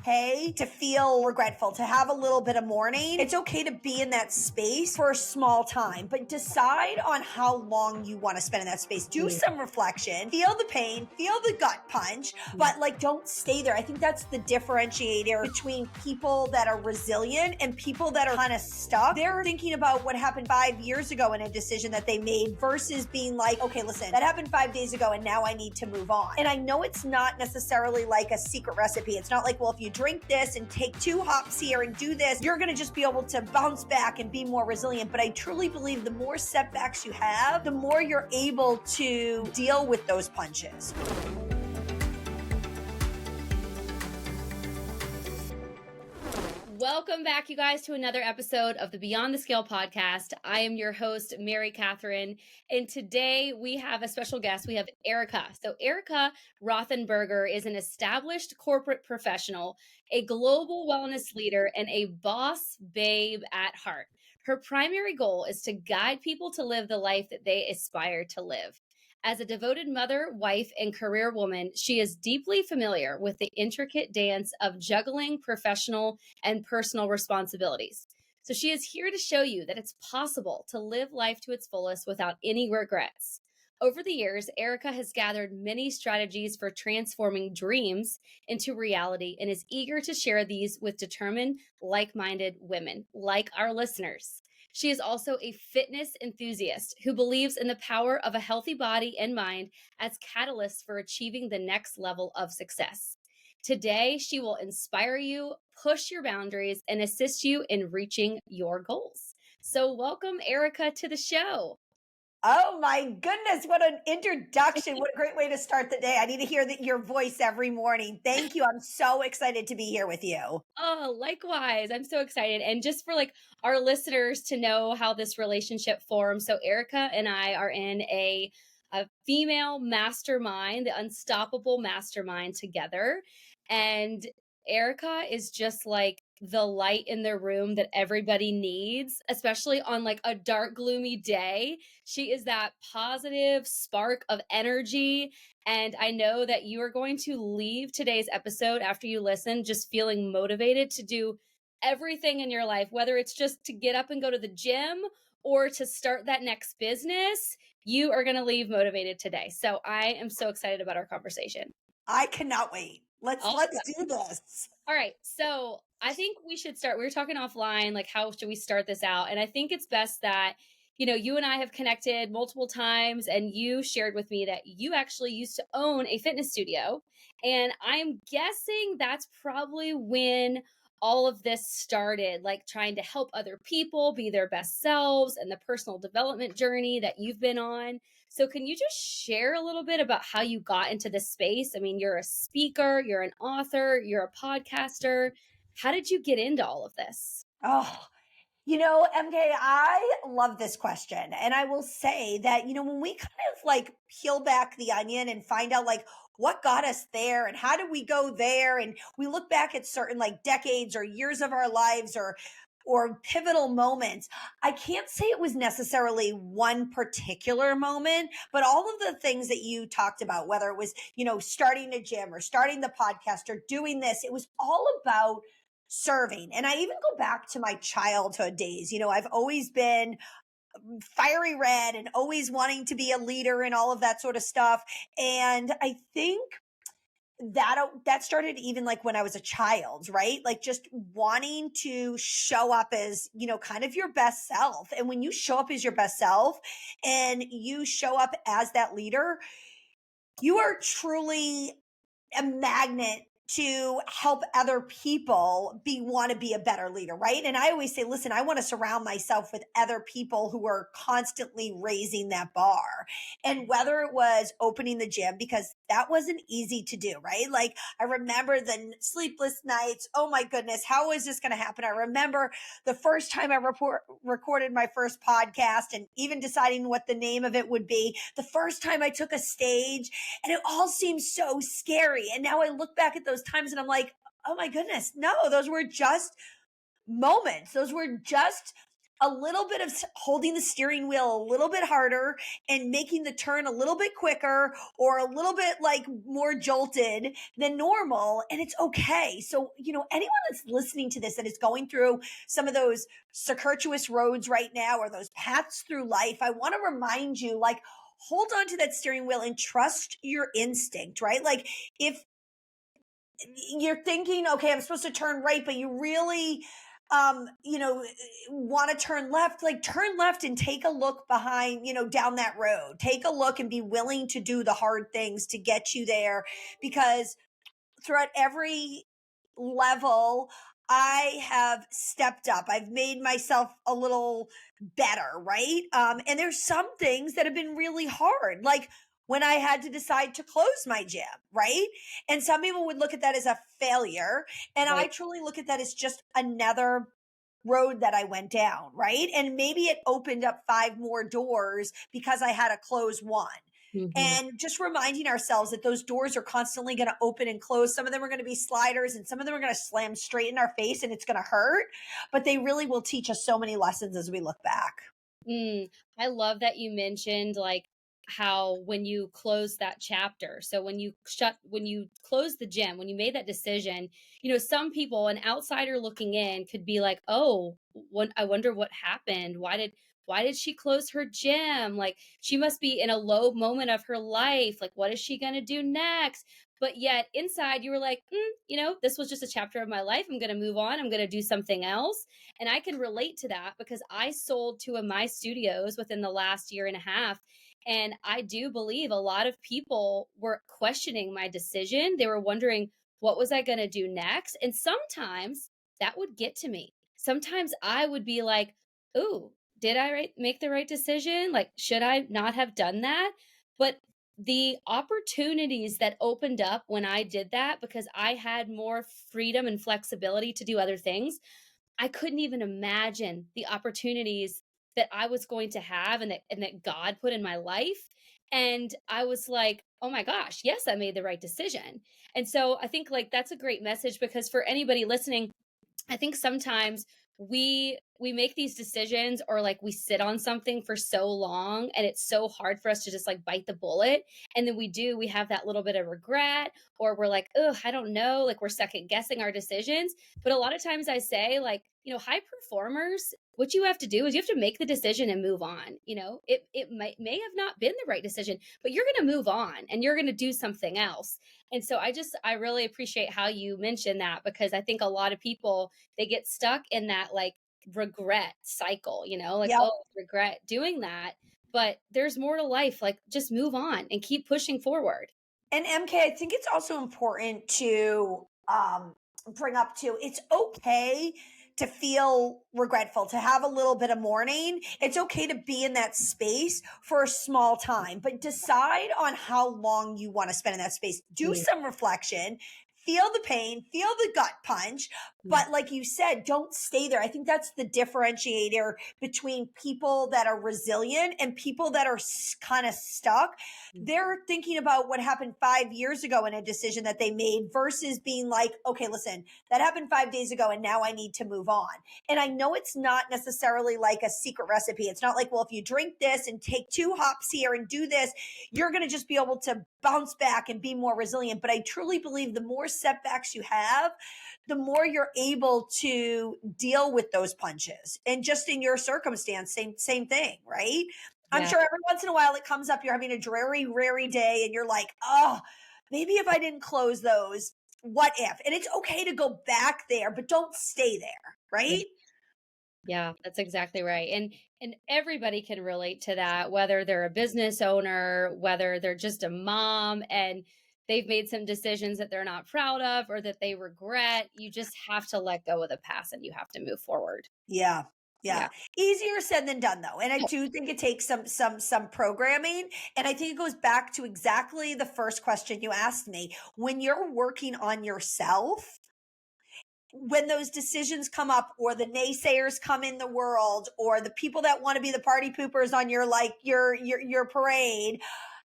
okay to feel regretful, to have a little bit of mourning. It's okay to be in that space for a small time, but decide on how long you want to spend in that space. Do some reflection, feel the pain, feel the gut punch, but like don't stay there. I think that's the differentiator between people that are resilient and people that are kind of stuck. They're thinking about what happened 5 years ago in a decision that they made versus being like, okay, listen, that happened 5 days ago and now I need to move on. And I know it's not necessarily like a secret recipe. It's not like, well, if you drink this and take 2 hops here and do this, you're going to just be able to bounce back and be more resilient. But I truly believe the more setbacks you have, the more you're able to deal with those punches. Welcome back, you guys, to another episode of the Beyond the Scale podcast. I am your host, Mary Katherine, and today we have a special guest. We have Erika. So Erika Rothenberger is an established corporate professional, a global wellness leader, and a boss babe at heart. Her primary goal is to guide people to live the life that they aspire to live. As a devoted mother, wife, and career woman, she is deeply familiar with the intricate dance of juggling professional and personal responsibilities. So she is here to show you that it's possible to live life to its fullest without any regrets. Over the years, Erika has gathered many strategies for transforming dreams into reality and is eager to share these with determined, like-minded women, like our listeners. She is also a fitness enthusiast who believes in the power of a healthy body and mind as catalysts for achieving the next level of success. Today, she will inspire you, push your boundaries, and assist you in reaching your goals. So welcome, Erika, to the show. Oh my goodness, what an introduction. What a great way to start the day. I need to hear your voice every morning. Thank you. I'm so excited to be here with you. Oh, likewise. I'm so excited. And just for like our listeners to know how this relationship forms. So Erika and I are in a female mastermind, the Unstoppable Mastermind together. And Erika is just like the light in the room that everybody needs, especially on like a dark, gloomy day. She is that positive spark of energy. And I know that you are going to leave today's episode after you listen, just feeling motivated to do everything in your life, whether it's just to get up and go to the gym or to start that next business. You are going to leave motivated today. So I am so excited about our conversation. I cannot wait. Let's do this. All right. So I think we should start. We were talking offline, like how should we start this out? And I think it's best that, you and I have connected multiple times and you shared with me that you actually used to own a fitness studio. And I'm guessing that's probably when all of this started, like trying to help other people be their best selves and the personal development journey that you've been on. So can you just share a little bit about how you got into this space? I mean, you're a speaker, you're an author, you're a podcaster. How did you get into all of this? Oh, MK, I love this question. And I will say that, when we kind of like peel back the onion and find out like what got us there and how did we go there? And we look back at certain like decades or years of our lives or pivotal moments. I can't say it was necessarily one particular moment, but all of the things that you talked about, whether it was, starting a gym or starting the podcast or doing this, it was all about serving. And I even go back to my childhood days. I've always been fiery red and always wanting to be a leader and all of that sort of stuff. And I think that started even like when I was a child, right? Like just wanting to show up as, kind of your best self. And when you show up as your best self and you show up as that leader, you are truly a magnet to help other people want to be a better leader, right? And I always say, listen, I want to surround myself with other people who are constantly raising that bar. And whether it was opening the gym, because that wasn't easy to do, right? Like I remember the sleepless nights. Oh my goodness, how is this going to happen? I remember the first time I recorded my first podcast and even deciding what the name of it would be. The first time I took a stage and it all seemed so scary. And now I look back at those times and I'm like, oh my goodness, no, those were just moments. Those were just a little bit of holding the steering wheel a little bit harder and making the turn a little bit quicker or a little bit like more jolted than normal. And it's okay. So, anyone that's listening to this that is going through some of those circuitous roads right now or those paths through life, I want to remind you, like, hold on to that steering wheel and trust your instinct, right? Like, if you're thinking, okay, I'm supposed to turn right, but you really, want to turn left, like turn left and take a look behind, down that road. Take a look and be willing to do the hard things to get you there, because throughout every level, I have stepped up. I've made myself a little better, right? And there's some things that have been really hard, like when I had to decide to close my gym, right? And some people would look at that as a failure. And I Right. truly look at that as just another road that I went down, right? And maybe it opened up five more doors because I had to close one. Mhm. And just reminding ourselves that those doors are constantly going to open and close. Some of them are going to be sliders and some of them are going to slam straight in our face and it's going to hurt, but they really will teach us so many lessons as we look back. Mm, I love that you mentioned like how when you close that chapter. So when you close the gym, when you made that decision, some people, an outsider looking in could be like, "Oh, what I wonder what happened. Why did she close her gym? Like she must be in a low moment of her life. Like what is she going to do next?" But yet inside you were like, this was just a chapter of my life. I'm going to move on. I'm going to do something else. And I can relate to that because I sold two of my studios within the last year and a half. And I do believe a lot of people were questioning my decision. They were wondering, what was I going to do next? And sometimes that would get to me. Sometimes I would be like, ooh, did I make the right decision? Like, should I not have done that? But the opportunities that opened up when I did that, because I had more freedom and flexibility to do other things, I couldn't even imagine the opportunities that I was going to have and that God put in my life. And I was like, "Oh my gosh, yes, I made the right decision." And so I think like that's a great message because for anybody listening, I think sometimes we make these decisions or like we sit on something for so long and it's so hard for us to just like bite the bullet, and then we have that little bit of regret, or we're like, "Oh, I don't know," like we're second guessing our decisions. But a lot of times I say like, high performers, what you have to do is you have to make the decision and move on. It may have not been the right decision, but you're going to move on and you're going to do something else. And so I really appreciate how you mentioned that because I think a lot of people, they get stuck in that like regret cycle, like, Yep. oh, regret doing that. But there's more to life. Like just move on and keep pushing forward. And MK, I think it's also important to bring up too. It's okay to feel regretful, to have a little bit of mourning. It's okay to be in that space for a small time, but decide on how long you want to spend in that space. Do Mm, some reflection. Feel the pain, feel the gut punch, mm, but like you said, don't stay there. I think that's the differentiator between people that are resilient and people that are kind of stuck. mm, They're thinking about what happened 5 years ago in a decision that they made versus being like, okay, listen, that happened 5 days ago and now I need to move on. And I know it's not necessarily like a secret recipe. It's not like, well, if you drink this and take two hops here and do this, you're going to just be able to bounce back and be more resilient. But I truly believe the more setbacks you have, the more you're able to deal with those punches. And just in your circumstance, same thing, right? I'm yeah. sure every once in a while it comes up, you're having a dreary day and you're like, oh, maybe if I didn't close those, what if? And it's okay to go back there, but don't stay there, right? Yeah, that's exactly right. And everybody can relate to that, whether they're a business owner, whether they're just a mom and they've made some decisions that they're not proud of or that they regret. You just have to let go of the past and you have to move forward. Yeah. Yeah. Yeah. Easier said than done though. And I do think it takes some programming. And I think it goes back to exactly the first question you asked me. When you're working on yourself, when those decisions come up or the naysayers come in the world or the people that want to be the party poopers on your like your parade,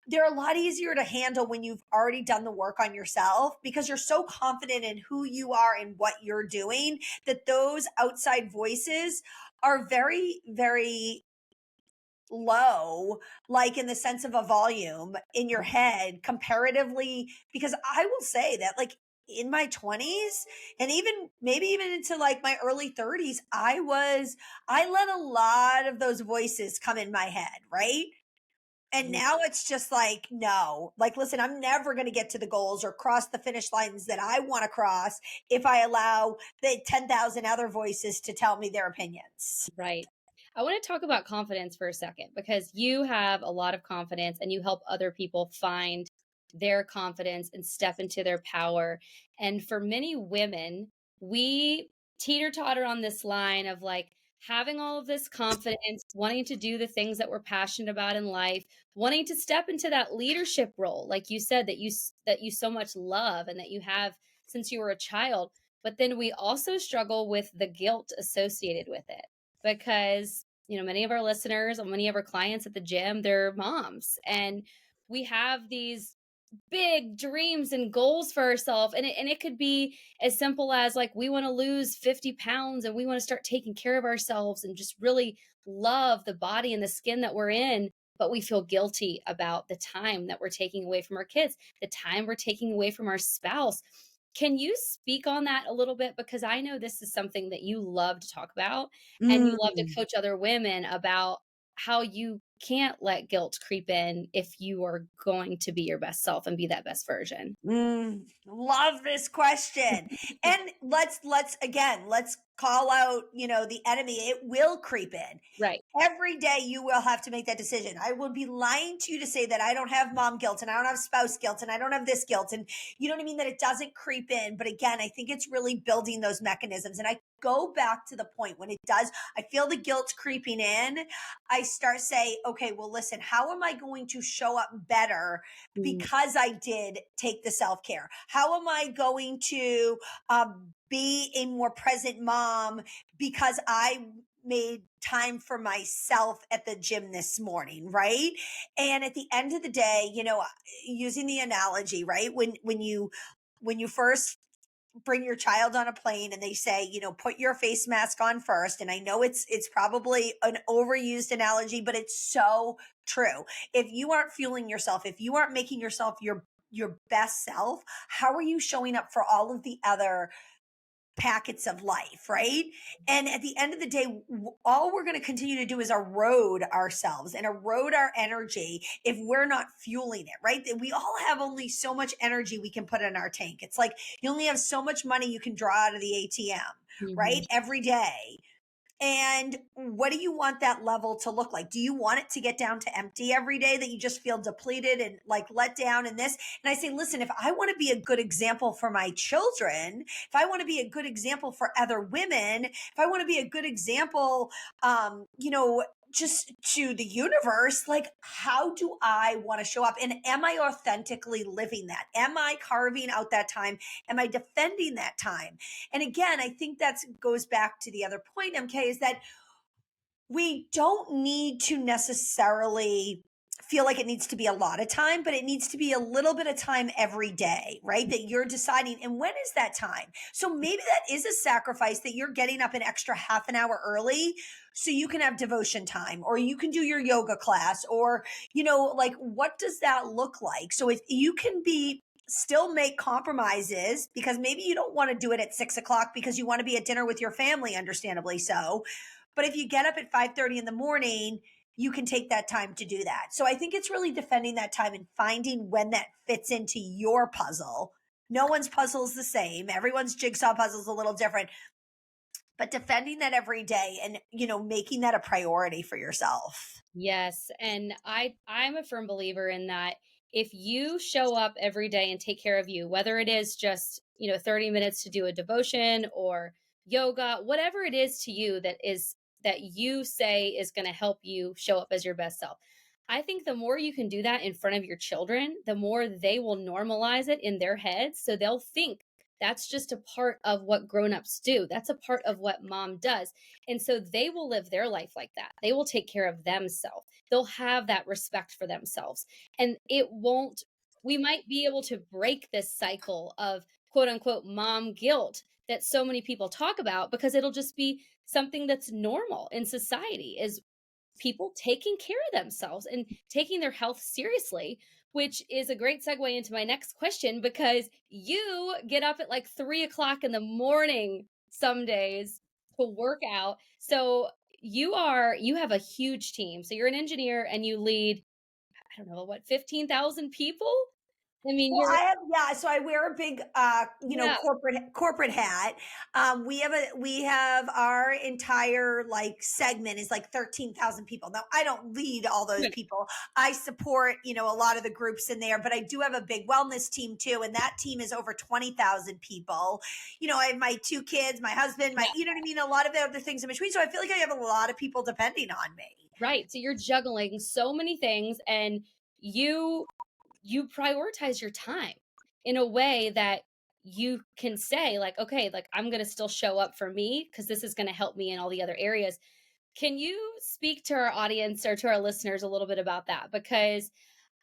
they're a lot easier to handle when you've already done the work on yourself because you're so confident in who you are and what you're doing that those outside voices are very, very low, like in the sense of a volume in your head comparatively. Because I will say that, like, in my 20s and even maybe even into like my early 30s, I let a lot of those voices come in my head, right? And Mhm. now it's just like, no, like, listen, I'm never going to get to the goals or cross the finish lines that I want to cross if I allow the 10,000 other voices to tell me their opinions. Right. I want to talk about confidence for a second because you have a lot of confidence and you help other people find their confidence and step into their power. And for many women, we teeter totter on this line of like having all of this confidence, wanting to do the things that we're passionate about in life, wanting to step into that leadership role, like you said, that you so much love and that you have since you were a child. But then we also struggle with the guilt associated with it because many of our listeners or many of our clients at the gym, they're moms, and we have these big dreams and goals for ourselves, and it could be as simple as like we want to lose 50 pounds and we want to start taking care of ourselves and just really love the body and the skin that we're in, but we feel guilty about the time that we're taking away from our kids, the time we're taking away from our spouse. Can you speak on that a little bit? Because I know this is something that you love to talk about and you love to Mm. coach other women about how you can't let guilt creep in if you are going to be your best self and be that best version. Love this question. And let's again, let's call out, the enemy. It will creep in. Right. Every day you will have to make that decision. I would be lying to you to say that I don't have mom guilt and I don't have spouse guilt and I don't have this guilt. And you know what I mean? That it doesn't creep in. But again, I think it's really building those mechanisms. And I go back to the point when it does, I feel the guilt creeping in. I start say, okay, well, listen, how am I going to show up better Mm, because I did take the self care? How am I going to be a more present mom because I made time for myself at the gym this morning, right? And at the end of the day, using the analogy, right? When you first bring your child on a plane and they say, put your face mask on first, and I know it's probably an overused analogy, but it's so true. If you aren't fueling yourself, if you aren't making yourself your best self, how are you showing up for all of the other packets of life, right? And at the end of the day, all we're going to continue to do is erode ourselves and erode our energy if we're not fueling it, right? We all have only so much energy we can put in our tank. It's like you only have so much money you can draw out of the ATM, mhm. right? Every day. And what do you want that level to look like? Do you want it to get down to empty every day, that you just feel depleted and like let down in this? And I say, listen, if I want to be a good example for my children, if I want to be a good example for other women, if I want to be a good example, just to the universe, like, how do I want to show up? And am I authentically living that? Am I carving out that time? Am I defending that time? And again, I think that goes back to the other point, MK, is that we don't need to necessarily feel like it needs to be a lot of time, but it needs to be a little bit of time every day, right? That you're deciding. And when is that time? So maybe that is a sacrifice, that you're getting up an extra half an hour early so you can have devotion time, or you can do your yoga class, or, like, what does that look like? So if you can still make compromises, because maybe you don't want to do it at 6 o'clock because you want to be at dinner with your family, understandably so. But if you get up at 5:30 in the morning, you can take that time to do that. So I think it's really defending that time and finding when that fits into your puzzle. No one's puzzle is the same. Everyone's jigsaw puzzle is a little different, but defending that every day and, making that a priority for yourself. Yes, and I'm a firm believer in that if you show up every day and take care of you, whether it is just, 30 minutes to do a devotion or yoga, whatever it is to you that you say is going to help you show up as your best self. I think the more you can do that in front of your children, the more they will normalize it in their heads. So they'll think that's just a part of what grown-ups do. That's a part of what mom does. And so they will live their life like that. They will take care of themselves. They'll have that respect for themselves. And we might be able to break this cycle of quote unquote mom guilt that so many people talk about, because it'll just be something that's normal in society, is people taking care of themselves and taking their health seriously, which is a great segue into my next question, because you get up at like 3 o'clock in the morning some days to work out. So you have a huge team. So you're an engineer and you lead, I don't know, what, 15,000 people? I mean, Well, you're, yeah, so I wear a big, yeah, corporate hat. We have our entire like segment is like 13,000 people. Now, I don't lead all those right, people. I support, a lot of the groups in there, but I do have a big wellness team too, and that team is over 20,000 people. I have my two kids, my husband, yeah, you know what I mean, a lot of the other things in between. So I feel like I have a lot of people depending on me. right. So you're juggling so many things, and you you prioritize your time in a way that you can say, like, okay, like, I'm going to still show up for me because this is going to help me in all the other areas. Can you speak to our audience or to our listeners a little bit about that? Because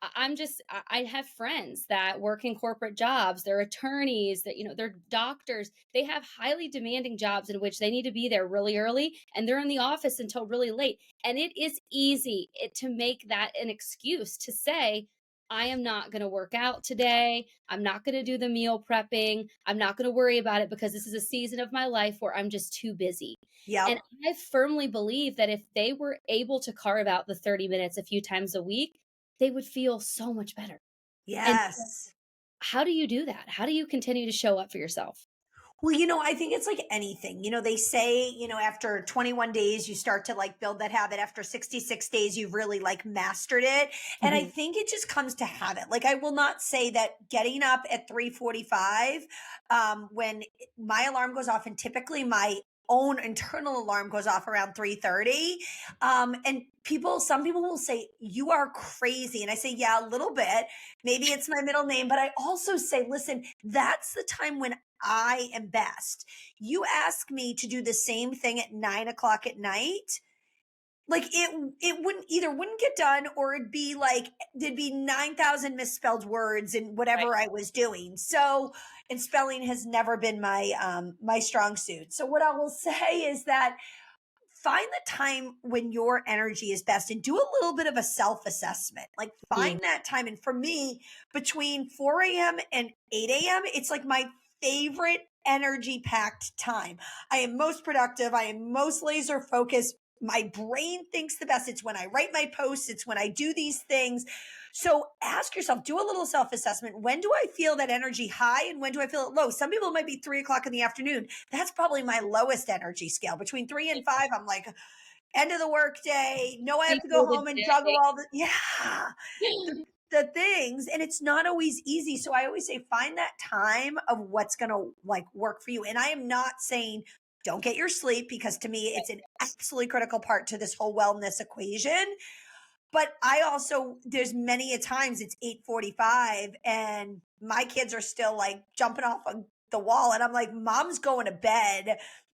I have friends that work in corporate jobs, they're attorneys, that, they're doctors. They have highly demanding jobs in which they need to be there really early, and they're in the office until really late. And it is easy to make that an excuse to say, I am not going to work out today. I'm not going to do the meal prepping. I'm not going to worry about it because this is a season of my life where I'm just too busy. And Yep. I firmly believe that if they were able to carve out the 30 minutes a few times a week, they would feel so much better. And so Yes. how do you do that? How do you continue to show up for yourself? Well, I think it's like anything. They say, after 21 days, you start to like build that habit. After 66 days, you've really like mastered it. And I Mhm. think it just comes to habit. Like, I will not say that getting up at 3:45, when my alarm goes off, and typically my own internal alarm goes off around 3:30. And some people will say, you are crazy. And I say, yeah, a little bit. Maybe it's my middle name, but I also say, listen, that's the time when I am best. You ask me to do the same thing at 9 o'clock at night, like it wouldn't get done, or it'd be like there'd be 9,000 misspelled words in Right. whatever I was doing. So, and spelling has never been my strong suit. So what I will say is that find the time when your energy is best and do a little bit of a self assessment. Like, Mm. find that time. And for me, between 4 a.m. and 8 a.m., it's like my favorite energy packed time. I am most productive. I am most laser focused. My brain thinks the best. It's when I write my posts, it's when I do these things. So ask yourself, do a little self assessment. When do I feel that energy high and when do I feel it low? Some people it might be 3 o'clock in the afternoon. That's probably my lowest energy scale. Between 3 and 5, I'm like, end of the workday. No, I have to go Before the home and juggle day. all the the things. And it's not always easy. So I always say, find that time of what's gonna like work for you. And I am not saying don't get your sleep, because to me it's an absolutely critical part to this whole wellness equation. But I also, there's many a times it's 8:45 and my kids are still like jumping off of the wall, and I'm like, mom's going to bed.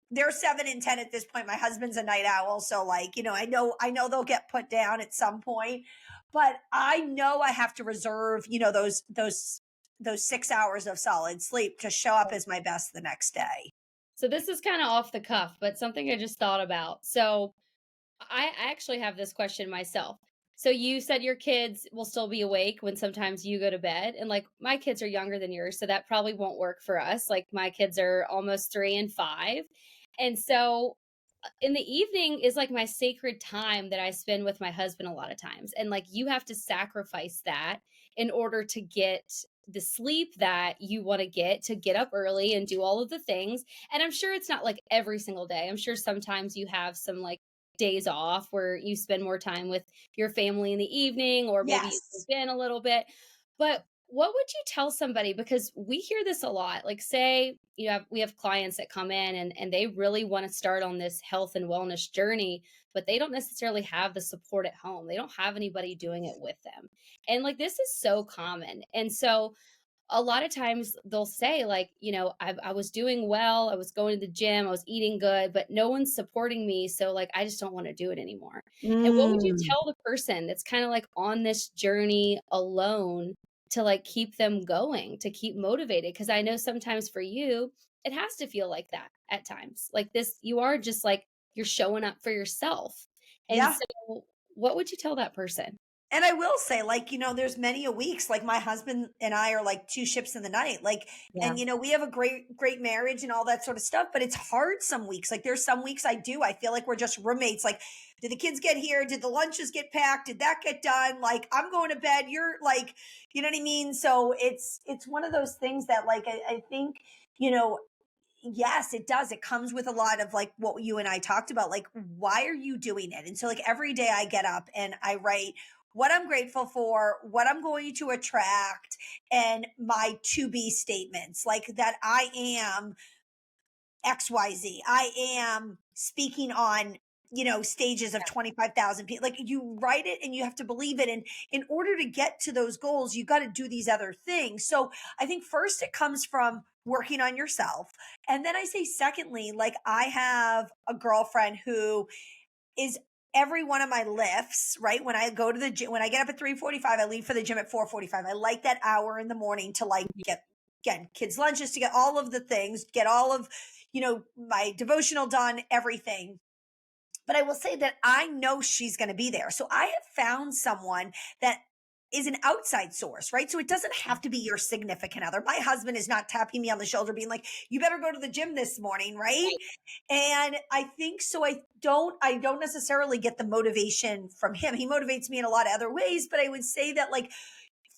They're 7 and 10 at this point. My husband's a night owl, so like, I know they'll get put down at some point, but I know I have to reserve, those 6 hours of solid sleep to show up as my best the next day. So this is kind of off the cuff, but something I just thought about. So I actually have this question myself. So you said your kids will still be awake when sometimes you go to bed. And like my kids are younger than yours, so that probably won't work for us. Like my kids are almost 3 and 5. And so in the evening is like my sacred time that I spend with my husband a lot of times. And like you have to sacrifice that in order to get the sleep that you want to get up early and do all of the things. And I'm sure it's not like every single day. I'm sure sometimes you have some like days off where you spend more time with your family in the evening, or maybe you sleep Yes. in a little bit. But what would you tell somebody? Because we hear this a lot. Like, say we have clients that come in and they really want to start on this health and wellness journey, but they don't necessarily have the support at home. They don't have anybody doing it with them. And like this is so common. And so a lot of times they'll say, like, I was doing well, I was going to the gym, I was eating good, but no one's supporting me, so like I just don't want to do it anymore. And what would you Mm. tell the person that's kind of like on this journey alone to like keep them going, to keep motivated? Because I know sometimes for you it has to feel like that at times. Like this, you are just like, you're showing up for yourself. And Yeah. so what would you tell that person? And I will say, like, there's many a weeks, like my husband and I are like two ships in the night. Like, Yeah. and we have a great marriage and all that sort of stuff, but it's hard some weeks. Like there's some weeks I feel like we're just roommates. Like, did the kids get here? Did the lunches get packed? Did that get done? Like, I'm going to bed. You're like, you know what I mean? So it's one of those things that like I think, you know, yes, it does. It comes with a lot of like what you and I talked about. Like, why are you doing it? And so, like, every day I get up and I write what I'm grateful for, what I'm going to attract, and my to be statements like that I am XYZ. I am speaking on, stages of 25,000 people. Like you write it and you have to believe it. And in order to get to those goals, you got to do these other things. So I think first it comes from working on yourself. And then I say, secondly, like I have a girlfriend who is every one of my lifts, right? When I go to the gym, when I get up at 3:45, I leave for the gym at 4:45. I like that hour in the morning to like get kids lunches, to get all of the things, get all of, my devotional done, everything. But I will say that I know she's going to be there. So I have found someone that is an outside source, right? So it doesn't have to be your significant other. My husband is not tapping me on the shoulder being like, "You better go to the gym this morning," right? And I think so I don't necessarily get the motivation from him. He motivates me in a lot of other ways, but I would say that like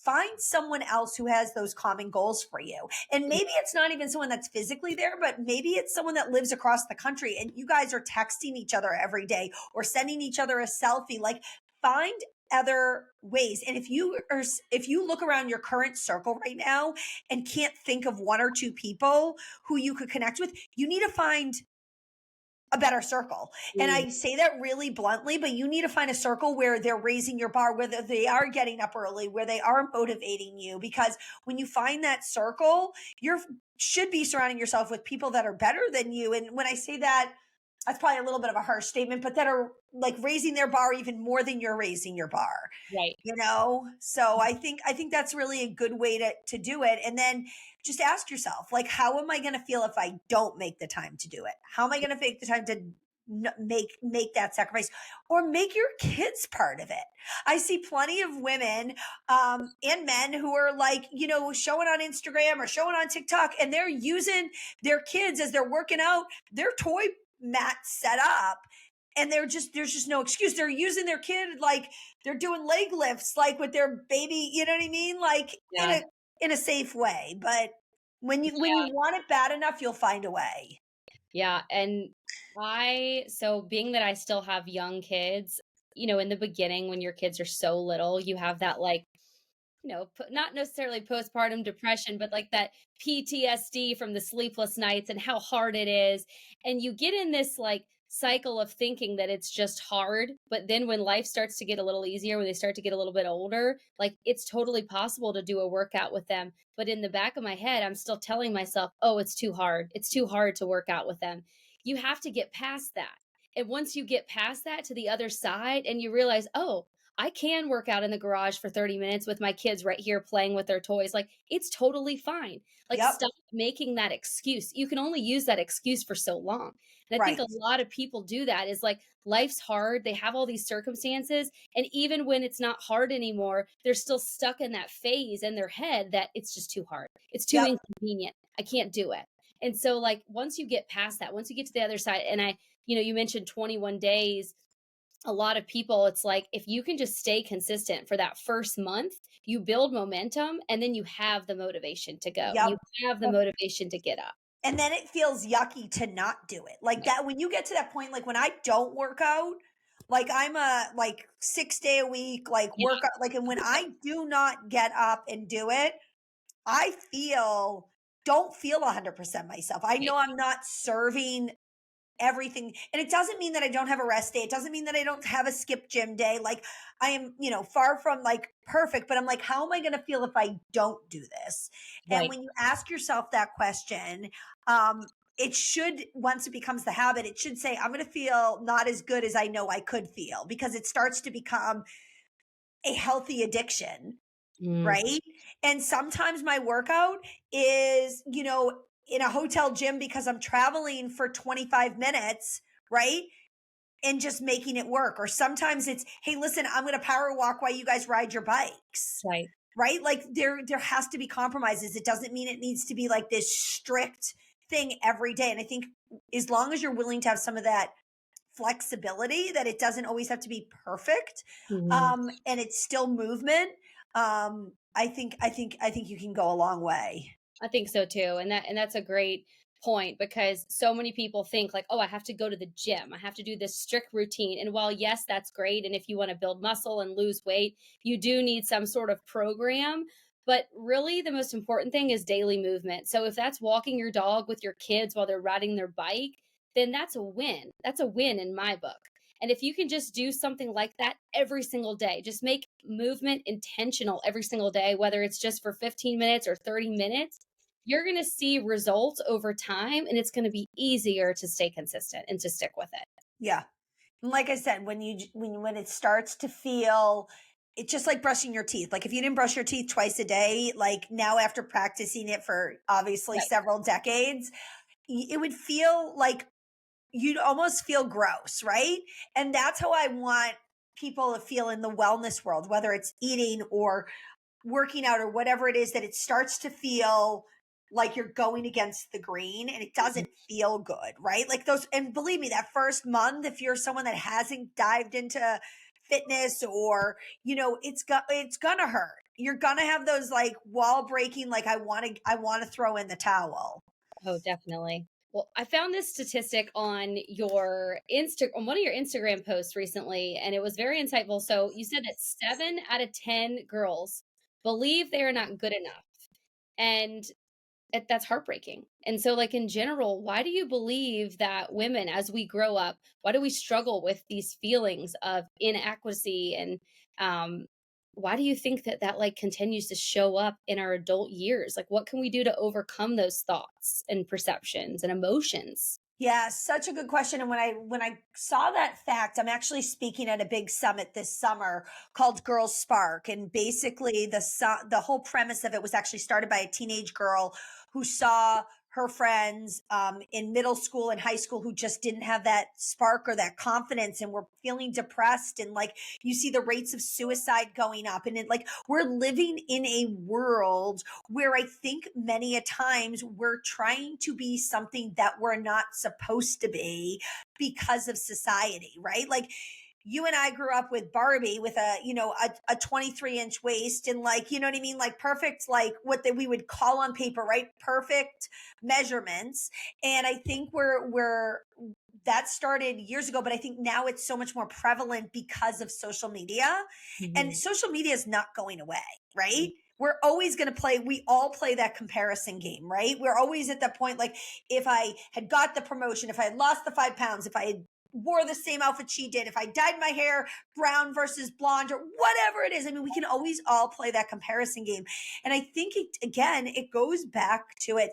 find someone else who has those common goals for you. And maybe it's not even someone that's physically there, but maybe it's someone that lives across the country and you guys are texting each other every day or sending each other a selfie. Like find other ways. And if you look around your current circle right now and can't think of one or two people who you could connect with, you need to find a better circle. And Mm, I say that really bluntly, but you need to find a circle where they're raising your bar, where they are getting up early, where they are motivating you. Because when you find that circle, you should be surrounding yourself with people that are better than you. And when I say that, that's probably a little bit of a harsh statement, but that are like raising their bar even more than you're raising your bar. right. So I think that's really a good way to do it. And then just ask yourself, like, how am I going to feel if I don't make the time to do it? How am I going to make the time to make that sacrifice, or make your kids part of it? I see plenty of women and men who are like, showing on Instagram or showing on TikTok, and they're using their kids as they're working out, their toy mat set up, and there's just no excuse. They're using their kid like they're doing leg lifts, like with their baby, you know what I mean? Like Yeah. in a safe way. But when you want it bad enough, you'll find a way. Yeah. And so being that I still have young kids, in the beginning when your kids are so little, you have that like, not necessarily postpartum depression, but like that PTSD from the sleepless nights and how hard it is. And you get in this like cycle of thinking that it's just hard. But then when life starts to get a little easier, when they start to get a little bit older, like it's totally possible to do a workout with them. But in the back of my head, I'm still telling myself, oh, it's too hard. It's too hard to work out with them. You have to get past that. And once you get past that to the other side and you realize, oh, I can work out in the garage for 30 minutes with my kids right here playing with their toys. Like, it's totally fine. Like, Yep. stop making that excuse. You can only use that excuse for so long. And I think Right. a lot of people do that is like, life's hard. They have all these circumstances. And even when it's not hard anymore, they're still stuck in that phase in their head that it's just too hard. It's too Yep. inconvenient. I can't do it. And so, like, once you get past that, once you get to the other side, and you mentioned 21 days, a lot of people, it's like if you can just stay consistent for that first month, you build momentum and then you have the motivation to go. You Yep. have the motivation to get up. And then it feels yucky to not do it. Like Right. that, when you get to that point, like when I don't work out, like I'm a like 6 day a week, like Yeah. workout, like, and when I do not get up and do it, I don't feel 100% myself. I Right. know I'm not serving everything. And it doesn't mean that I don't have a rest day. It doesn't mean that I don't have a skip gym day. Like I am, far from like perfect, but I'm like, how am I going to feel if I don't do this? And Right. when you ask yourself that question, it should, once it becomes the habit, it should say, I'm going to feel not as good as I know I could feel, because it starts to become a healthy addiction. Mm, Right. And sometimes my workout is, in a hotel gym because I'm traveling for 25 minutes, right? And just making it work. Or sometimes it's, hey, listen, I'm going to power walk while you guys ride your bikes. Right. Right? Like there has to be compromises. It doesn't mean it needs to be like this strict thing every day. And I think as long as you're willing to have some of that flexibility, that it doesn't always have to be perfect, Mhm. and it's still movement, I think you can go a long way. I think so too. And that's a great point because so many people think like, "Oh, I have to go to the gym. I have to do this strict routine." And while yes, that's great and if you want to build muscle and lose weight, you do need some sort of program, but really the most important thing is daily movement. So if that's walking your dog with your kids while they're riding their bike, then that's a win. That's a win in my book. And if you can just do something like that every single day, just make movement intentional every single day, whether it's just for 15 minutes or 30 minutes, you're going to see results over time and it's going to be easier to stay consistent and to stick with it. Yeah. And like I said, when it starts to feel, it's just like brushing your teeth. Like if you didn't brush your teeth twice a day, like now after practicing it for obviously Right. several decades, it would feel like you'd almost feel gross, right? And that's how I want people to feel in the wellness world, whether it's eating or working out or whatever it is, that it starts to feel like you're going against the grain and it Mhm. doesn't feel good, right? Like those, and believe me, that first month, if you're someone that hasn't dived into fitness, or it's gonna hurt. You're gonna have those like wall breaking, like I want to throw in the towel. Oh, definitely. Well, I found this statistic on your on one of your Instagram posts recently, and it was very insightful. So you said that 7 out of 10 girls believe they are not good enough. And that's heartbreaking. And so, like, in general, why do you believe that women, as we grow up, why do we struggle with these feelings of inadequacy? And um, why do you think that like continues to show up in our adult years? Like, what can we do to overcome those thoughts and perceptions and emotions? Yeah, such a good question. And when I saw that fact, I'm actually speaking at a big summit this summer called Girls Spark, and basically the whole premise of it was actually started by a teenage girl who saw her friends in middle school and high school who just didn't have that spark or that confidence and were feeling depressed, and like you see the rates of suicide going up, and like we're living in a world where I think many a times we're trying to be something that we're not supposed to be because of society, right? Like you and I grew up with Barbie with a 23-inch waist, and like, you know what I mean? Like perfect, like what we would call on paper, right? Perfect measurements. And I think we're that started years ago, but I think now it's so much more prevalent because of social media, and Mhm. social media is not going away, right? We're always going to we all play that comparison game, right? We're always at that point. Like if I had got the promotion, if I had lost the 5 pounds, if I had wore the same outfit she did, if I dyed my hair brown versus blonde or whatever it is. I mean, we can always all play that comparison game. And I think it goes back to it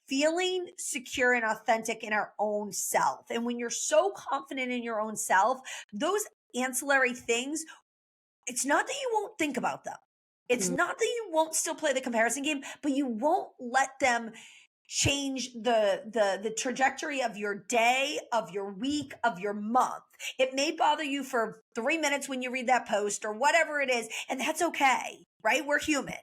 feeling secure and authentic in our own self. And when you're so confident in your own self, those ancillary things, it's not that you won't think about them. It's Mhm. not that you won't still play the comparison game, but you won't let them change the trajectory of your day, of your week, of your month. It may bother you for 3 minutes when you read that post or whatever it is, and that's okay, right? We're human.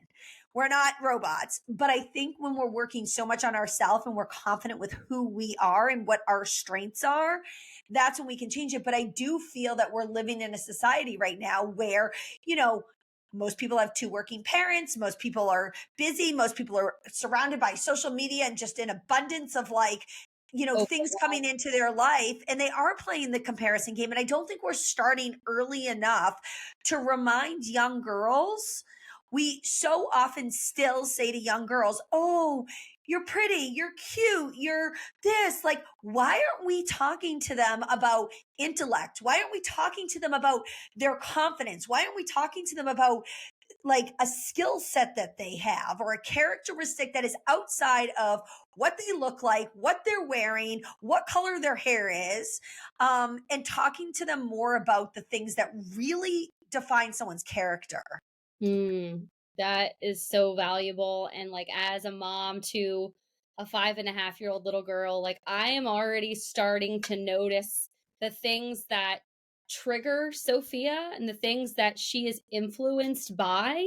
We're not robots. But I think when we're working so much on ourselves and we're confident with who we are and what our strengths are, that's when we can change it. But I do feel that we're living in a society right now where, you know, most people have two working parents. Most people are busy. Most people are surrounded by social media and just an abundance of like, things coming Overwhelmed. into their life, and they are playing the comparison game. And I don't think we're starting early enough to remind young girls. We so often still say to young girls, oh, you're pretty, you're cute, you're this. Like, why aren't we talking to them about intellect? Why aren't we talking to them about their confidence? Why aren't we talking to them about like a skill set that they have or a characteristic that is outside of what they look like, what they're wearing, what color their hair is, and talking to them more about the things that really define someone's character. Mm, that is so valuable. And like as a mom to a 5.5-year-old little girl, like I am already starting to notice the things that trigger Sophia and the things that she is influenced by.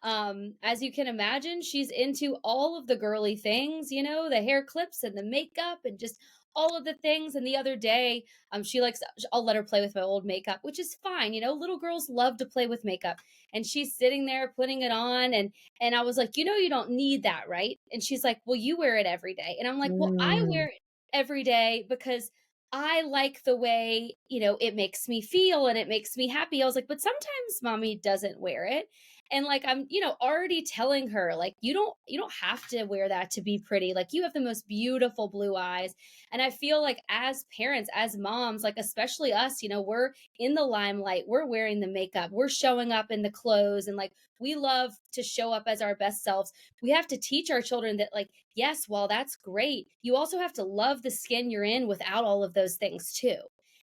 As you can imagine, she's into all of the girly things, the hair clips and the makeup and just all of the things. And the other day, she likes, I'll let her play with my old makeup, which is fine. Little girls love to play with makeup. And she's sitting there putting it on. And I was like, you don't need that, right? And she's like, well, you wear it every day. And I'm like, well, I Mm, wear it every day because I like the way, it makes me feel and it makes me happy. I was like, but sometimes mommy doesn't wear it. And like I'm, already telling her like you don't have to wear that to be pretty. Like you have the most beautiful blue eyes. And I feel like as parents, as moms, like especially us, we're in the limelight, we're wearing the makeup, we're showing up in the clothes, and like we love to show up as our best selves. We have to teach our children that, like, yes, while that's great, you also have to love the skin you're in without all of those things too.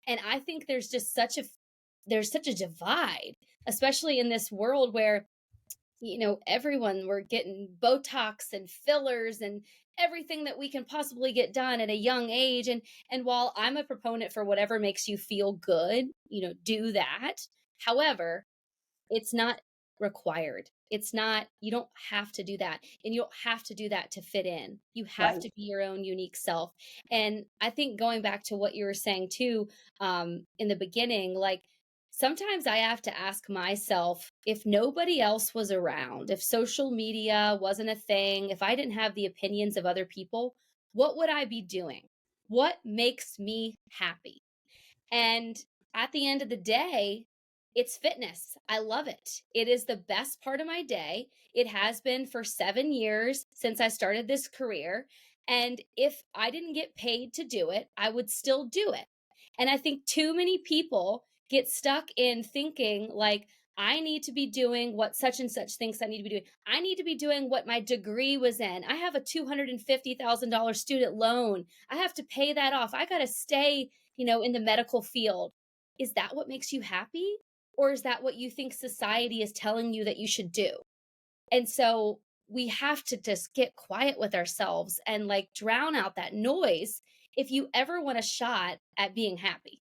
And I think there's such a divide, especially in this world where everyone, we're getting Botox and fillers and everything that we can possibly get done at a young age. And while I'm a proponent for whatever makes you feel good, do that. However, it's not required. It's not, you don't have to do that. And you don't have to do that to fit in. You have right. to be your own unique self. And I think going back to what you were saying too, in the beginning, like sometimes I have to ask myself, if nobody else was around, if social media wasn't a thing, if I didn't have the opinions of other people, what would I be doing? What makes me happy? And at the end of the day, it's fitness. I love it. It is the best part of my day. It has been for 7 years since I started this career. And if I didn't get paid to do it, I would still do it. And I think too many people get stuck in thinking like, I need to be doing what such and such thinks I need to be doing. I need to be doing what my degree was in. I have a $250,000 student loan. I have to pay that off. I got to stay in the medical field. Is that what makes you happy? Or is that what you think society is telling you that you should do? And so we have to just get quiet with ourselves and like drown out that noise if you ever want a shot at being happy.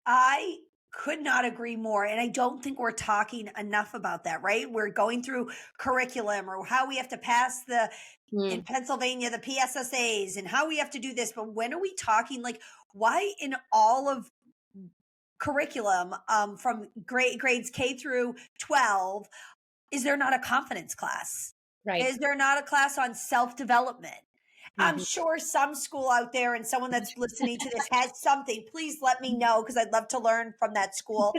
I could not agree more. And I don't think we're talking enough about that, right? We're going through curriculum or how we have to pass in Mm, Pennsylvania, the PSSAs and how we have to do this. But when are we talking like why in all of curriculum from grades K through 12, is there not a confidence class? right. Is there not a class on self development? I'm Mhm. sure some school out there and someone that's listening to this has something. Please let me know because I'd love to learn from that school.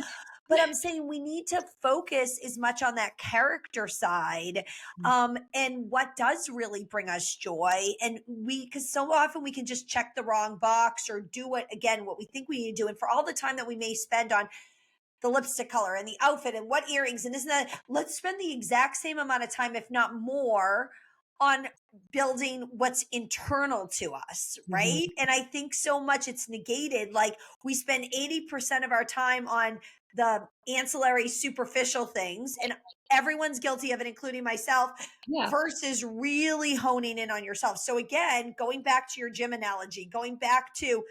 But I'm saying we need to focus as much on that character side and what does really bring us joy. And because so often we can just check the wrong box or do what we think we need to do. And for all the time that we may spend on the lipstick color and the outfit and what earrings and this and that. Let's spend the exact same amount of time, if not more, on building what's internal to us, Mhm. right? And I think so much it's negated. Like we spend 80% of our time on the ancillary superficial things, and everyone's guilty of it, including myself, Yeah. versus really honing in on yourself. So, again, going back to your gym analogy, going back to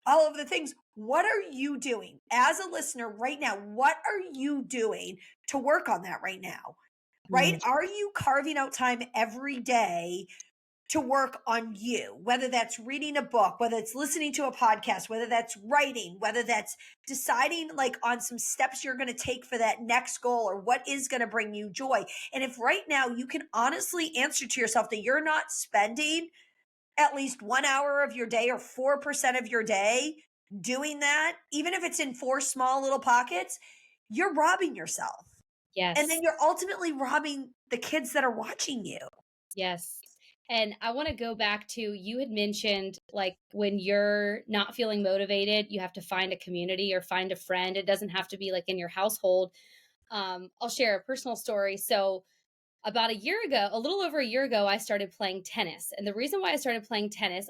all of the things. What are you doing as a listener right now? What are you doing to work on that right now? Right? Mm, Are you carving out time every day to work on you? Whether that's reading a book, whether it's listening to a podcast, whether that's writing, whether that's deciding like on some steps you're going to take for that next goal or what is going to bring you joy. And if right now you can honestly answer to yourself that you're not spending at least 1 hour of your day or 4% of your day doing that, even if it's in four small little pockets, you're robbing yourself. And then yes. you're ultimately robbing the kids that are watching you. Yes. And I want to go back to, you had mentioned like when you're not feeling motivated, you have to find a community or find a friend. It doesn't have to be like in your household. I'll share a personal story. So about a year ago, a little over a year ago, I started playing tennis. And the reason why I started playing tennis,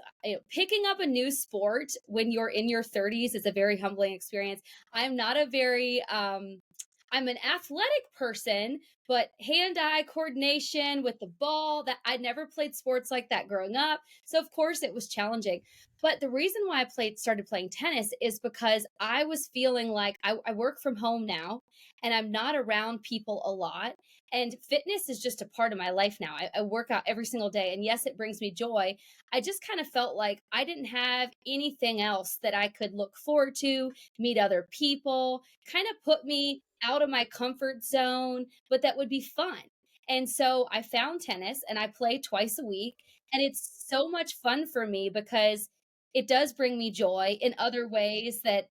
picking up a new sport when you're in your 30s is a very humbling experience. I'm not a very, I'm an athletic person, but hand-eye coordination with the ball, that I'd never played sports like that growing up. So of course it was challenging. But the reason why I started playing tennis is because I was feeling like I work from home now and I'm not around people a lot. And fitness is just a part of my life now. I work out every single day. And yes, it brings me joy. I just kind of felt like I didn't have anything else that I could look forward to, meet other people, kind of put me out of my comfort zone, but that would be fun. And so I found tennis and I play twice a week. And it's so much fun for me because it does bring me joy in other ways that,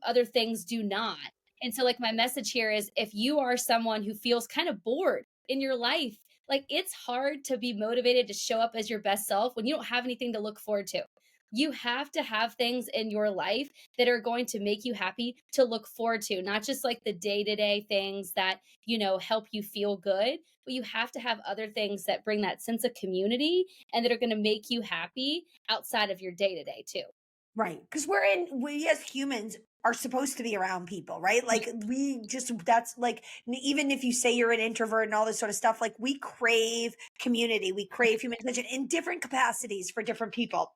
other things do not. And so, like, my message here is if you are someone who feels kind of bored in your life, like, it's hard to be motivated to show up as your best self when you don't have anything to look forward to. You have to have things in your life that are going to make you happy to look forward to, not just like the day to day things that, help you feel good, but you have to have other things that bring that sense of community and that are going to make you happy outside of your day to day, too. Right. Because we as humans are supposed to be around people, right? Like that's like, even if you say you're an introvert and all this sort of stuff, like we crave community, we crave human connection in different capacities for different people.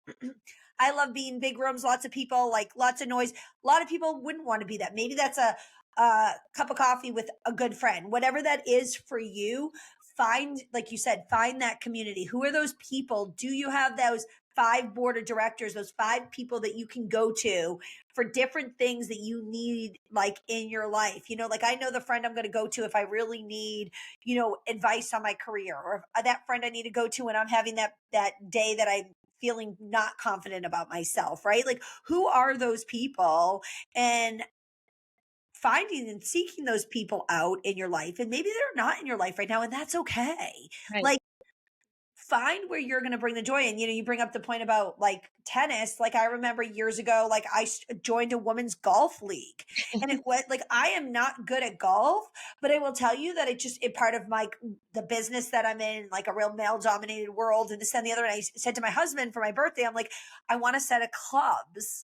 I love being big rooms, lots of people, like lots of noise. A lot of people wouldn't want to be that. Maybe that's a cup of coffee with a good friend, whatever that is for you. Find, like you said, find that community. Who are those people? Do you have those 5 board of directors, those 5 people that you can go to for different things that you need, like in your life? Like I know the friend I'm going to go to if I really need, advice on my career, or that friend I need to go to when I'm having that day that I'm feeling not confident about myself, right? Like who are those people? And finding and seeking those people out in your life, and maybe they're not in your life right now, and that's okay. Right. Like find where you're going to bring the joy. And you bring up the point about like tennis. Like I remember years ago, like joined a women's golf league, and it was like I am not good at golf, but I will tell you that it part of my the business that I'm in, like a real male dominated world. And this and the other, and I said to my husband for my birthday, I'm like, I want a set of clubs.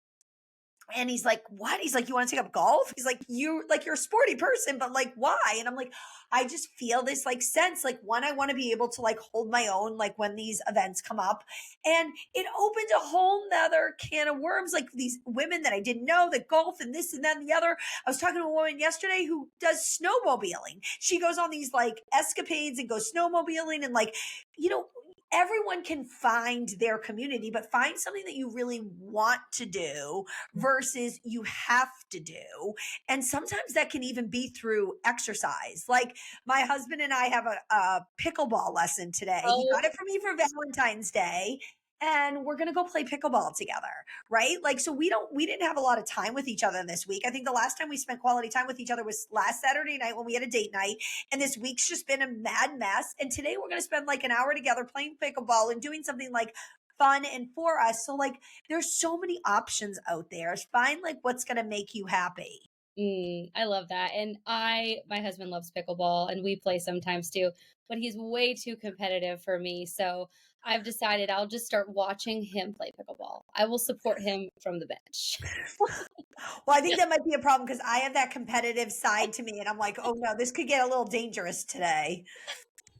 And he's like, what? He's like, you want to take up golf? He's like, you're a sporty person, but like, why? And I'm like, I just feel this like sense, like one, I want to be able to like hold my own, like when these events come up. And it opens a whole nother can of worms, like these women that I didn't know that golf and this and that and the other. I was talking to a woman yesterday who does snowmobiling. She goes on these like escapades and goes snowmobiling, and like, you know, everyone can find their community, but find something that you really want to do versus you have to do. And sometimes that can even be through exercise. Like my husband and I have a pickleball lesson today. He Oh, got it for me for Valentine's Day. And we're gonna go play pickleball together, right? Like, so we didn't have a lot of time with each other this week. I think the last time we spent quality time with each other was last Saturday night when we had a date night. And this week's just been a mad mess. And today we're gonna spend like an hour together playing pickleball and doing something like fun and for us. So like there's so many options out there. Find like what's going to make you happy. I love that. And my husband loves pickleball and we play sometimes too, but he's way too competitive for me. So I've decided I'll just start watching him play pickleball. I will support him from the bench. Well, I think that might be a problem because I have that competitive side to me, and I'm like, oh no, this could get a little dangerous today.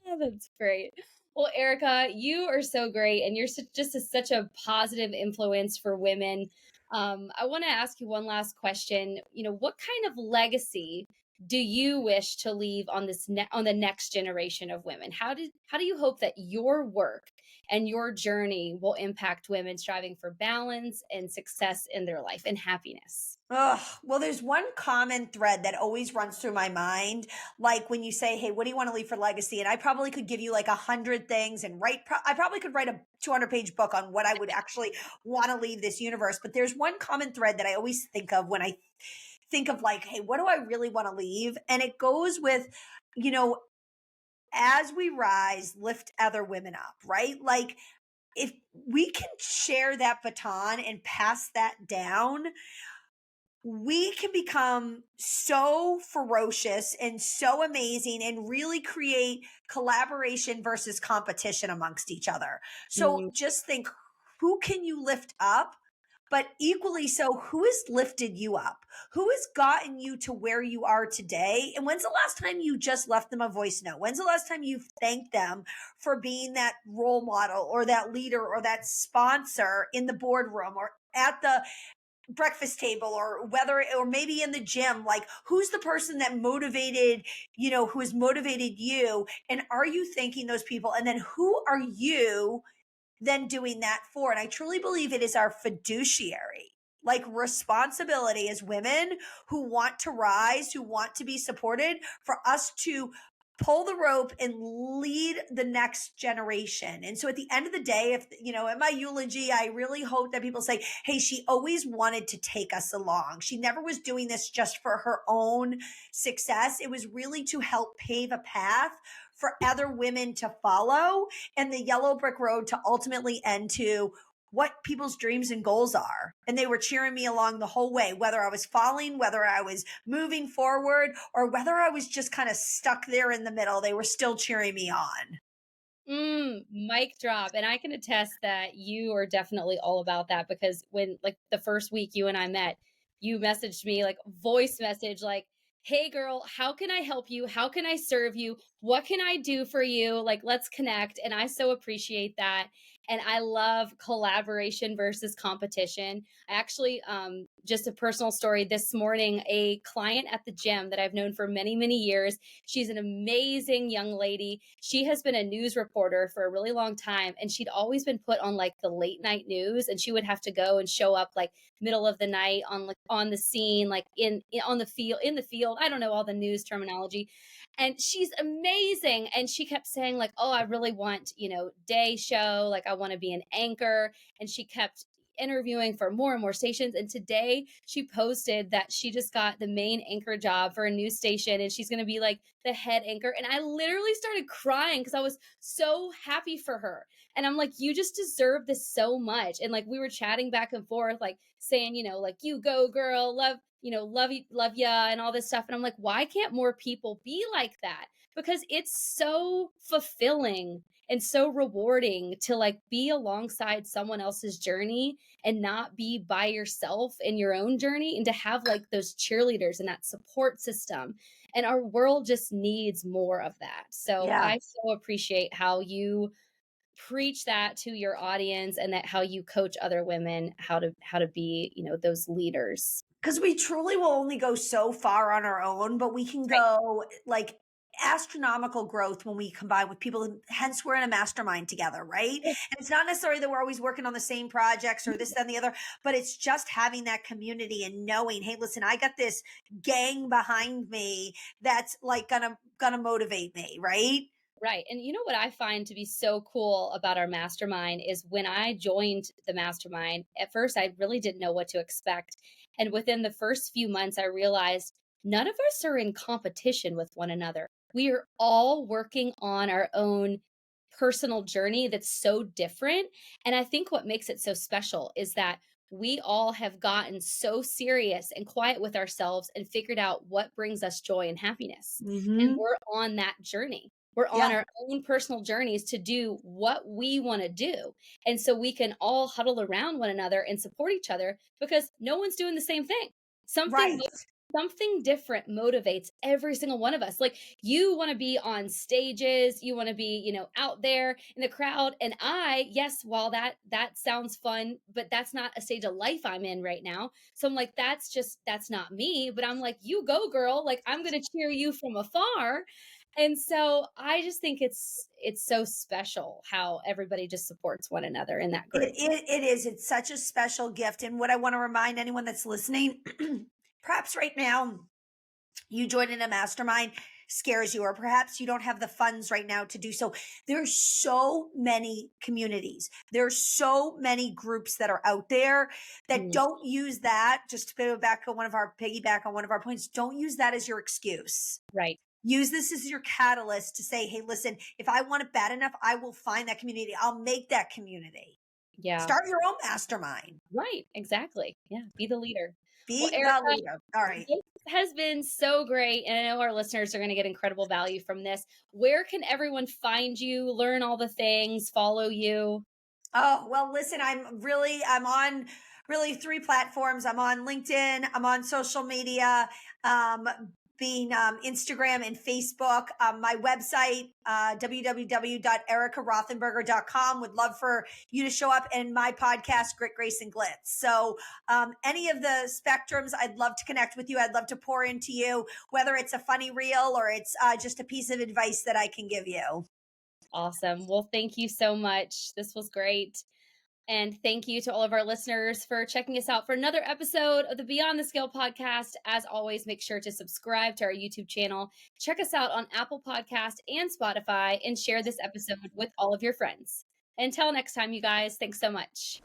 Oh, that's great. Well, Erica, you are so great, and you're such a positive influence for women. I want to ask you one last question. What kind of legacy do you wish to leave on on the next generation of women? How do you hope that your work and your journey will impact women striving for balance and success in their life and happiness? Well, there's one common thread that always runs through my mind. Like when you say, hey, what do you want to leave for legacy? And I probably could give you like 100 things and I probably could write a 200-page book on what I would actually want to leave this universe. But there's one common thread that I always think of when I think of like, hey, what do I really want to leave? And it goes with, you know, as we rise, lift other women up, right? Like if we can share that baton and pass that down, we can become so ferocious and so amazing and really create collaboration versus competition amongst each other. So Mm, just think, who can you lift up but equally so, who has lifted you up? Who has gotten you to where you are today? And when's the last time you just left them a voice note? When's the last time you thanked them for being that role model or that leader or that sponsor in the boardroom or at the breakfast table, or whether, or maybe in the gym? Like, who's the person that motivated, who has motivated you? And are you thanking those people? And then who are you then doing that for? And I truly believe it is our fiduciary, like, responsibility as women who want to rise, who want to be supported, for us to pull the rope and lead the next generation. And so at the end of the day, if, in my eulogy, I really hope that people say, hey, she always wanted to take us along. She never was doing this just for her own success. It was really to help pave a path for other women to follow, and the yellow brick road to ultimately end to what people's dreams and goals are. And they were cheering me along the whole way, whether I was falling, whether I was moving forward, or whether I was just kind of stuck there in the middle. They were still cheering me on. Mic drop. And I can attest that you are definitely all about that, because when, like, the first week you and I met, you messaged me, like, voice message, like, hey girl, how can I help you? How can I serve you? What can I do for you? Like, let's connect. And I so appreciate that. And I love collaboration versus competition. I actually, just a personal story, this morning, a client at the gym that I've known for many, many years, she's an amazing young lady. She has been a news reporter for a really long time, and she'd always been put on, like, the late night news, and she would have to go and show up, like, middle of the night on, like, on the scene, like on the field, in the field. I don't know all the news terminology. And she's amazing. And she kept saying, like, oh, I really want, day show. Like, I want to be an anchor. And she kept interviewing for more and more stations. And today she posted that she just got the main anchor job for a news station, and she's going to be, like, the head anchor. And I literally started crying because I was so happy for her. And I'm like, you just deserve this so much. And, like, we were chatting back and forth, like, saying, like, you go girl, love ya, and all this stuff. And I'm like, why can't more people be like that? Because it's so fulfilling and so rewarding to, like, be alongside someone else's journey and not be by yourself in your own journey, and to have, like, those cheerleaders and that support system. And our world just needs more of that. So Yeah. I so appreciate how you preach that to your audience, and that how you coach other women how to be, those leaders. Because we truly will only go so far on our own, but we can Right. go, like, astronomical growth when we combine with people. Hence, we're in a mastermind together, right? Yeah. And it's not necessarily that we're always working on the same projects or this, that, and the other, but it's just having that community and knowing, hey, listen, I got this gang behind me that's, like, gonna motivate me, right? Right. And you know what I find to be so cool about our mastermind is, when I joined the mastermind, at first I really didn't know what to expect. And within the first few months, I realized none of us are in competition with one another. We are all working on our own personal journey that's so different. And I think what makes it so special is that we all have gotten so serious and quiet with ourselves and figured out what brings us joy and happiness. And Mm-hmm. we're on that journey. We're on Yeah. our own personal journeys to do what we want to do. And so we can all huddle around one another and support each other, because no one's doing the same thing. Something Right. something different motivates every single one of us. Like, you want to be on stages, you want to be, out there in the crowd. And yes, while that sounds fun, but that's not a stage of life I'm in right now. So I'm like, that's not me. But I'm like, you go girl, like, I'm going to cheer you from afar. And so I just think it's so special how everybody just supports one another in that It, group. it, it is. It's such a special gift. And what I want to remind anyone that's listening, perhaps right now, you joining a mastermind scares you, or perhaps you don't have the funds right now to do so. There's so many communities. There's so many groups that are out there that Mm, don't use that. Just to piggyback on one of our points, don't use that as your excuse. right. Use this as your catalyst to say, hey, listen, if I want it bad enough, I will find that community. I'll make that community. Yeah. Start your own mastermind. Right. Exactly. Yeah. Be the leader. Well, Be the Erica, leader. All right. this has been so great. And I know our listeners are going to get incredible value from this. Where can everyone find you, learn all the things, follow you? Oh, well, listen, I'm on really 3 platforms. I'm on LinkedIn, I'm on social media, being Instagram and Facebook. My website, www.erikarothenberger.com. Would love for you to show up in my podcast, Grit, Grace, and Glitz. So any of the spectrums, I'd love to connect with you. I'd love to pour into you, whether it's a funny reel or it's just a piece of advice that I can give you. Awesome. Well, thank you so much. This was great. And thank you to all of our listeners for checking us out for another episode of the Beyond the Scale podcast. As always, make sure to subscribe to our YouTube channel. Check us out on Apple Podcast and Spotify, and share this episode with all of your friends. Until next time, you guys, thanks so much.